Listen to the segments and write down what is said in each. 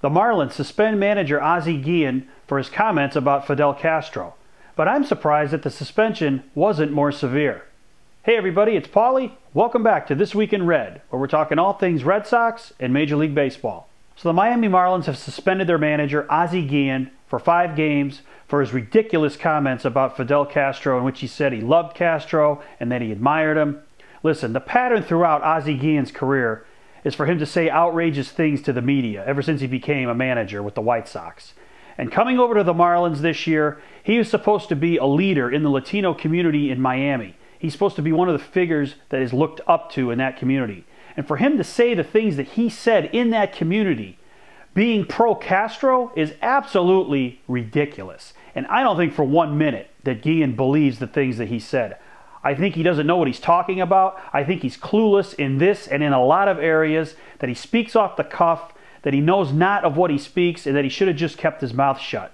The Marlins suspend manager Ozzie Guillen for his comments about Fidel Castro. But I'm surprised that the suspension wasn't more severe. Hey everybody, it's Paulie. Welcome back to This Week in Red, where we're talking all things Red Sox and Major League Baseball. So the Miami Marlins have suspended their manager Ozzie Guillen for 5 games for his ridiculous comments about Fidel Castro, in which he said he loved Castro and that he admired him. Listen, the pattern throughout Ozzie Guillen's career is for him to say outrageous things to the media ever since he became a manager with the White Sox. And coming over to the Marlins this year, he was supposed to be a leader in the Latino community in Miami. He's supposed to be one of the figures that is looked up to in that community. And for him to say the things that he said in that community, being pro-Castro, is absolutely ridiculous. And I don't think for 1 minute that Guillen believes the things that he said. I think he doesn't know what he's talking about. I think he's clueless in this and in a lot of areas, that he speaks off the cuff, that he knows not of what he speaks, and that he should have just kept his mouth shut.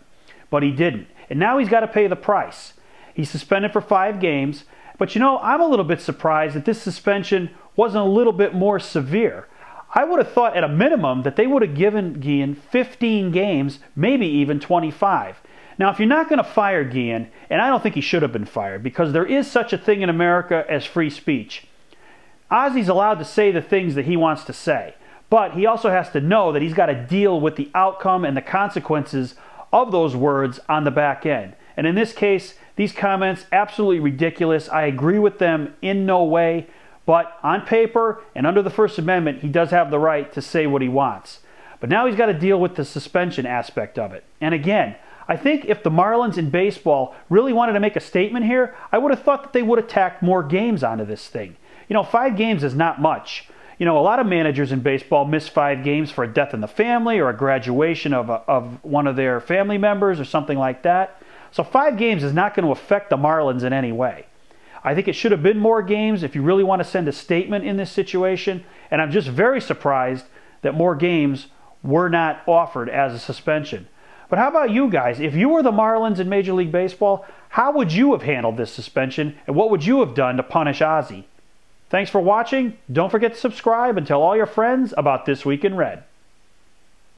But he didn't. And now he's got to pay the price. He's suspended for 5 games. But you know, I'm a little bit surprised that this suspension wasn't a little bit more severe. I would have thought at a minimum that they would have given Guillen 15 games, maybe even 25. Now, if you're not going to fire Guillen, and I don't think he should have been fired, because there is such a thing in America as free speech. Ozzie's allowed to say the things that he wants to say, but he also has to know that he's got to deal with the outcome and the consequences of those words on the back end. And in this case, these comments, absolutely ridiculous. I agree with them in no way, but on paper and under the First Amendment, he does have the right to say what he wants. But now he's got to deal with the suspension aspect of it. And again, I think if the Marlins in baseball really wanted to make a statement here, I would have thought that they would have tacked more games onto this thing. You know, 5 games is not much. You know, a lot of managers in baseball miss 5 games for a death in the family or a graduation of one of their family members or something like that. So 5 games is not going to affect the Marlins in any way. I think it should have been more games if you really want to send a statement in this situation. And I'm just very surprised that more games were not offered as a suspension. But how about you guys? If you were the Marlins in Major League Baseball, how would you have handled this suspension, and what would you have done to punish Ozzie? Thanks for watching. Don't forget to subscribe and tell all your friends about This Week in Red.